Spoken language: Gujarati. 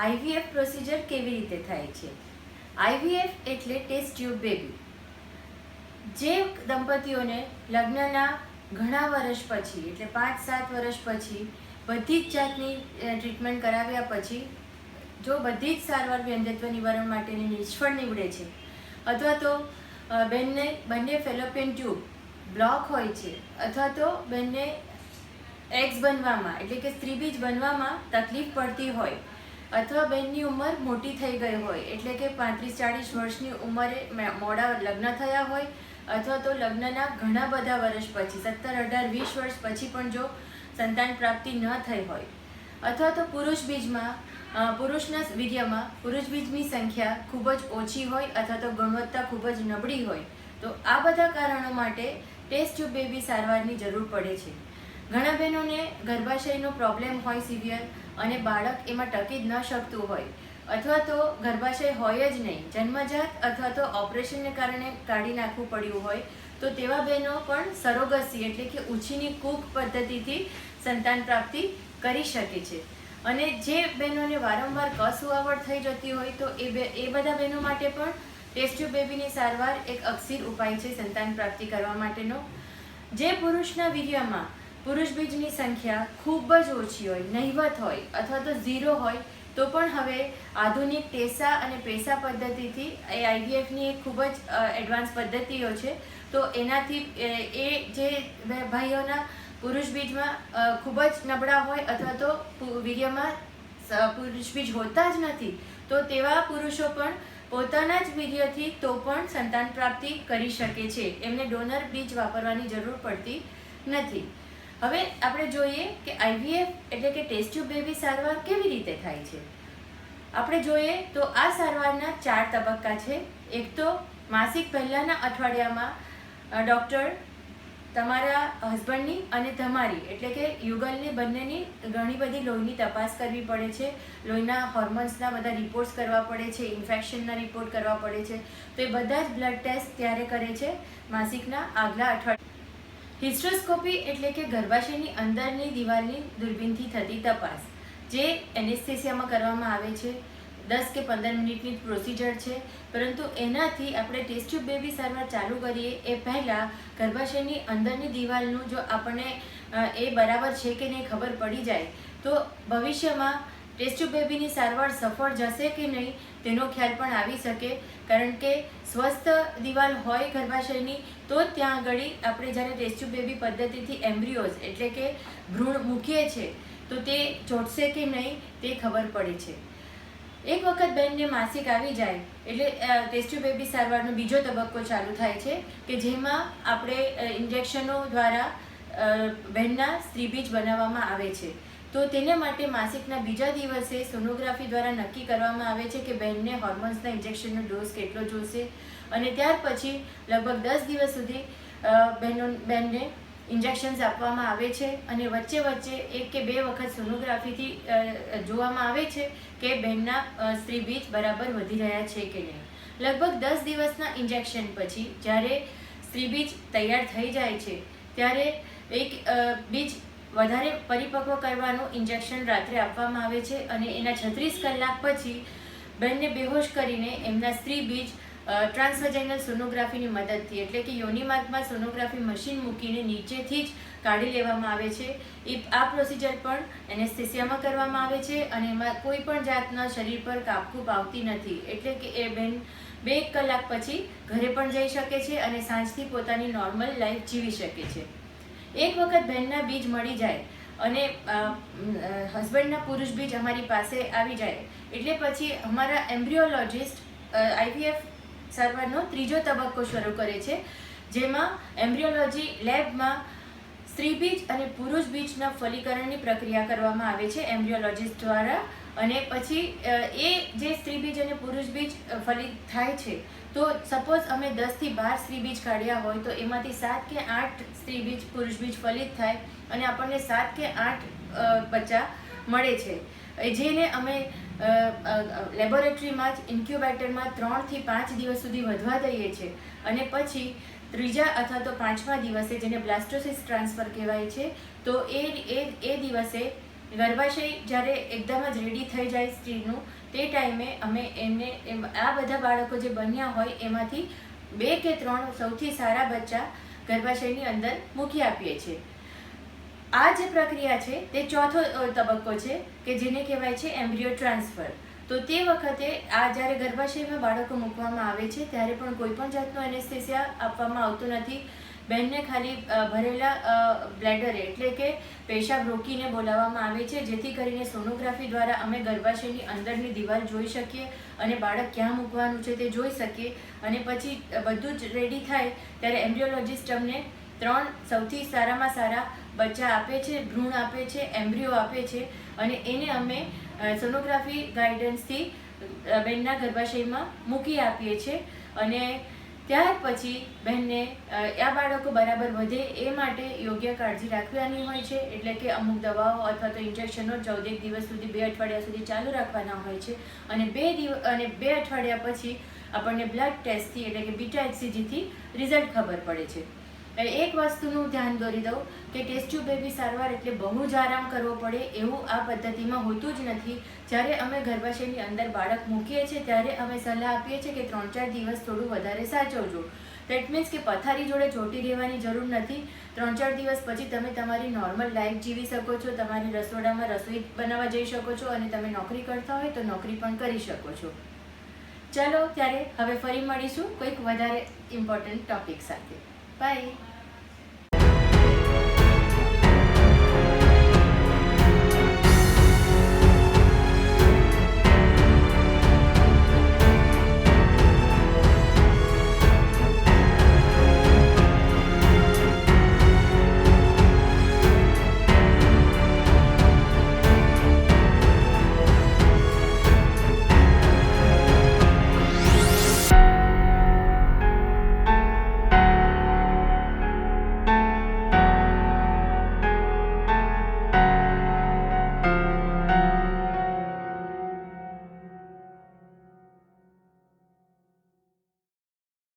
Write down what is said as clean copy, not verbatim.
આઈવીએફ પ્રોસિજર કેવી રીતે થાય છે? આઈવીએફ એટલે ટેસ્ટ ટ્યુબ બેબી. જે દંપતીઓને લગ્નના ઘણા વર્ષ પછી એટલે 5-7 વર્ષ પછી બધી જ જાતની ટ્રીટમેન્ટ કરાવ્યા પછી જો બધી જ સારવાર વંધ્યત્વ નિવારણ માટેની નિષ્ફળ નીવડે છે અથવા તો બંને ફેલોપિયન ટ્યુબ બ્લોક હોય છે અથવા તો બંને એગ્સ બનવામાં એટલે કે સ્ત્રીબીજ બનવામાં તકલીફ પડતી હોય અથવા બેનની ઉંમર મોટી થઈ ગઈ હોય એટલે કે 35-40 વર્ષની ઉંમરે મોડા લગ્ન થયા હોય અથવા તો લગ્નના ઘણા બધા વર્ષ પછી 17, 18, 20 વર્ષ પછી પણ જો સંતાન પ્રાપ્તિ ન થઈ હોય અથવા તો પુરુષના વીર્યમાં પુરુષ બીજની સંખ્યા ખૂબ જ ઓછી હોય અથવા તો ગુણવત્તા ખૂબ જ નબળી હોય તો આ બધા કારણો માટે ટેસ્ટ ટ્યુબ બેબી સારવારની જરૂર પડે છે. ઘણા બહેનોને ગર્ભાશયનો પ્રોબ્લેમ હોય સિવિયર અને બાળક એમાં ટકી જ ન શકતું હોય અથવા તો ગર્ભાશય હોય જ નહીં, જન્મજાત અથવા તો ઓપરેશનને કારણે કાઢી નાખવું પડ્યું હોય તો તેવા બહેનો પણ સરોગસી એટલે કે ઉછીની કૂખ પદ્ધતિથી સંતાન પ્રાપ્તિ કરી શકે છે. અને જે બહેનોને વારંવાર કસુવાવડ થઈ જતી હોય તો એ બધા બહેનો માટે પણ ટેસ્ટ ટ્યુબ બેબીની સારવાર એક અકસીર ઉપાય છે સંતાન પ્રાપ્તિ કરવા માટેનો. જે પુરુષના વીર્યમાં પુરુષ બીજની સંખ્યા ખૂબ જ ઓછી હોય, નહિવત હોય અથવા તો 0 હોય તો પણ હવે આધુનિક ટેસા અને પેસા પદ્ધતિથી એ આઈવીએફની એક ખૂબ જ એડવાન્સ પદ્ધતિઓ છે. તો એનાથી એ જે ભાઈઓના પુરુષ બીજમાં ખૂબ જ નબળા હોય અથવા તો વીર્યમાં પુરુષ બીજ હોતા જ નથી તો તેવા પુરુષો પણ પોતાના જ વીર્યથી તો પણ સંતાન પ્રાપ્તિ કરી શકે છે. એમને ડોનર બીજ વાપરવાની જરૂર પડતી નથી. હવે આપણે જોઈએ કે આઈવીએફ એટલે કે ટેસ્ટ ટ્યુબ બેબી સારવાર કેવી રીતે થાય છે. આપણે જોઈએ તો આ સારવારના 4 તબક્કા છે. એક તો માસિક પહેલાંના અઠવાડિયામાં ડૉક્ટર તમારા હસબન્ડની અને તમારી એટલે કે યુગલની બંનેની ઘણી બધી લોહીની તપાસ કરવી પડે છે. લોહીના હોર્મોન્સના બધા રિપોર્ટ્સ કરવા પડે છે, ઇન્ફેક્શનના રિપોર્ટ કરવા પડે છે. તો એ બધા જ બ્લડ ટેસ્ટ ત્યારે કરે છે માસિકના આગલા અઠવાડિયા. હિસ્ટ્રોસ્કોપી એટલે કે ગર્ભાશયની અંદરની દિવાલની દૂરબીનથી થતી તપાસ જે એનેસ્થેસિયામાં કરવામાં આવે છે. 10 કે 15 મિનિટની પ્રોસિજર છે. પરંતુ એનાથી આપણે ટેસ્ટ ટ્યુબ બેબી સારવાર ચાલુ કરીએ એ પહેલાં ગર્ભાશયની અંદરની દિવાલનું જો આપણને એ બરાબર છે કે નહીં ખબર પડી જાય તો ભવિષ્યમાં ટેસ્ટ ટ્યુબ બેબીની સારવાર સફળ જશે કે નહીં તેનો ખ્યાલ પણ આવી શકે. કારણ કે સ્વસ્થ દિવાલ હોય ગર્ભાશયની તો જ ત્યાં આગળ આપણે જ્યારે ટેસ્ટ ટ્યુબ બેબી પદ્ધતિથી એમ્બ્રિયોઝ એટલે કે ભ્રૂણ મૂકીએ છીએ તો તે ચોંટશે કે નહીં તે ખબર પડે છે. એક વખત બહેનને માસિક આવી જાય એટલે ટેસ્ટ ટ્યુબ બેબી સારવારનો બીજો તબક્કો ચાલુ થાય છે કે જેમાં આપણે ઇન્જેક્શનો દ્વારા બહેનના સ્ત્રીબીજ બનાવવામાં આવે છે. તો તેને માટે માસિકના બીજા દિવસે સોનોગ્રાફી દ્વારા નક્કી કરવામાં આવે છે કે બહેનને હોર્મોન્સના ઇન્જેક્શનનો ડોઝ કેટલો જોઈશે અને ત્યાર પછી લગભગ 10 દિવસ સુધી બહેનને ઇન્જેક્શન્સ આપવામાં આવે છે અને વચ્ચે 1 કે 2 વખત સોનોગ્રાફીથી જોવામાં આવે છે કે બહેનના સ્ત્રીબીજ બરાબર વધી રહ્યા છે કે નહીં. લગભગ 10 દિવસના ઇન્જેક્શન પછી જ્યારે સ્ત્રીબીજ તૈયાર થઈ જાય છે ત્યારે એક બીજ વધારે પરિપક્વ કરવાનું ઇન્જેક્શન રાત્રે આપવામાં આવે છે અને એના 36 કલાક પછી બહેનને બેહોશ કરીને એમના સ્ત્રીબીજ ટ્રાન્સવજાઇનલ સોનોગ્રાફીની મદદથી એટલે કે યોનિ માર્ગમાં સોનોગ્રાફી મશીન મૂકીને નીચેથી જ કાઢી લેવામાં આવે છે. આ પ્રોસિજર પણ એનેસ્થેસિયામાં કરવામાં આવે છે અને એમાં કોઈ પણ જાતના શરીર પર કાપકૂપ આવતી નથી. એટલે કે એ બહેન 2 કલાક પછી ઘરે પણ જઈ શકે છે અને સાંજથી પોતાની નોર્મલ લાઈફ જીવી શકે છે. એક વખત બહેનના બીજ મળી જાય અને હસબન્ડના પુરુષ બીજ અમારી પાસે આવી જાય એટલે પછી અમારા એમ્બ્રિયોલોજિસ્ટ આઈવીએફ સારવારનો ત્રીજો તબક્કો શરૂ કરે છે જેમાં એમ્બ્રિયોલોજી લેબમાં સ્ત્રીબીજ અને પુરુષ બીજના ફલીકરણની પ્રક્રિયા કરવામાં આવે છે એમ્બ્રિયોલોજિસ્ટ દ્વારા. અને પછી એ જે સ્ત્રીબીજ અને પુરુષ બીજ ફલિત થાય છે તો સપોઝ અમે 10 થી 12 સ્ત્રીબીજ કાઢ્યા હોય તો એમાંથી 7 કે 8 સ્ત્રીબીજ પુરુષ બીજ ફલિત થાય અને આપણને 7 કે 8 બચ્ચા મળે છે જેને અમે લેબોરેટરીમાં જ ઇન્ક્યુબેટરમાં 3 થી 5 દિવસ સુધી વધવા દઈએ છીએ અને પછી 3જા અથવા તો 5મા દિવસે જેને બ્લાસ્ટોસિસ ટ્રાન્સફર કહેવાય છે તો એ દિવસે ગર્ભાશય જ્યારે એકદમ જ રેડી થઈ જાય સ્ત્રીનું, તે ટાઈમે અમે એમને આ બધા બાળકો જે બન્યા હોય એમાંથી 2 કે 3 સૌથી સારા બચ્ચા ગર્ભાશયની અંદર મૂકી આપીએ છીએ. આ જે પ્રક્રિયા છે તે ચોથો તબક્કો છે કે જેને કહેવાય છે એમ્બ્રિયો ટ્રાન્સફર. તો તે વખતે આ જ્યારે ગર્ભાશયમાં બાળકો મૂકવામાં આવે છે ત્યારે પણ કોઈ પણ જાતનું એનેસ્થેસિયા આપવામાં આવતું નથી. બહેનને ખાલી ભરેલા બ્લેડરે એટલે કે પેશાબ રોકીને બોલાવવામાં આવે છે, જેથી કરીને સોનોગ્રાફી દ્વારા અમે ગર્ભાશયની અંદરની દિવાલ જોઈ શકીએ અને બાળક ક્યાં મૂકવાનું છે તે જોઈ શકીએ. અને પછી બધું જ રેડી થાય ત્યારે એમ્બ્રિયોલોજિસ્ટ અમને 3 સૌથી સારામાં સારા બચ્ચા આપે છે, ભ્રૂણ આપે છે, એમ્બ્રિયો આપે છે અને એને અમે સોનોગ્રાફી ગાઈડન્સથી બહેનના ગર્ભાશયમાં મૂકી આપીએ છીએ. અને ત્યાર પછી બહેનને આ બાળકો બરાબર વધે એ માટે યોગ્ય કાળજી રાખવાની હોય છે. એટલે કે અમુક દવાઓ અથવા તો ઇન્જેક્શનો 14 દિવસ સુધી 2 અઠવાડિયા સુધી ચાલુ રાખવાના હોય છે. અને 2 અઠવાડિયા પછી આપણને બ્લડ ટેસ્ટથી એટલે કે બીટા HCGથી રિઝલ્ટ ખબર પડે છે. એક વસ્તુનું ધ્યાન દોરી દઉં કે ટેસ્ટ ટ્યુબ બેબી સારવાર એટલે બહુ જ આરામ કરવો પડે એવું આ પદ્ધતિમાં હોતું જ નથી. જ્યારે અમે ગર્ભાશયની અંદર બાળક મૂકીએ છીએ ત્યારે અમે સલાહ આપીએ છીએ કે 3-4 દિવસ થોડું વધારે સાચવજો. દેટ મીન્સ કે પથારી જોડે ચોંટી રહેવાની જરૂર નથી. 3-4 દિવસ પછી તમે તમારી નોર્મલ લાઈફ જીવી શકો છો, તમારી રસોડામાં રસોઈ બનાવવા જઈ શકો છો અને તમે નોકરી કરતા હોય તો નોકરી પણ કરી શકો છો. ચાલો ત્યારે હવે ફરી મળીશું કોઈક વધારે ઇમ્પોર્ટન્ટ ટોપિક સાથે. બાય.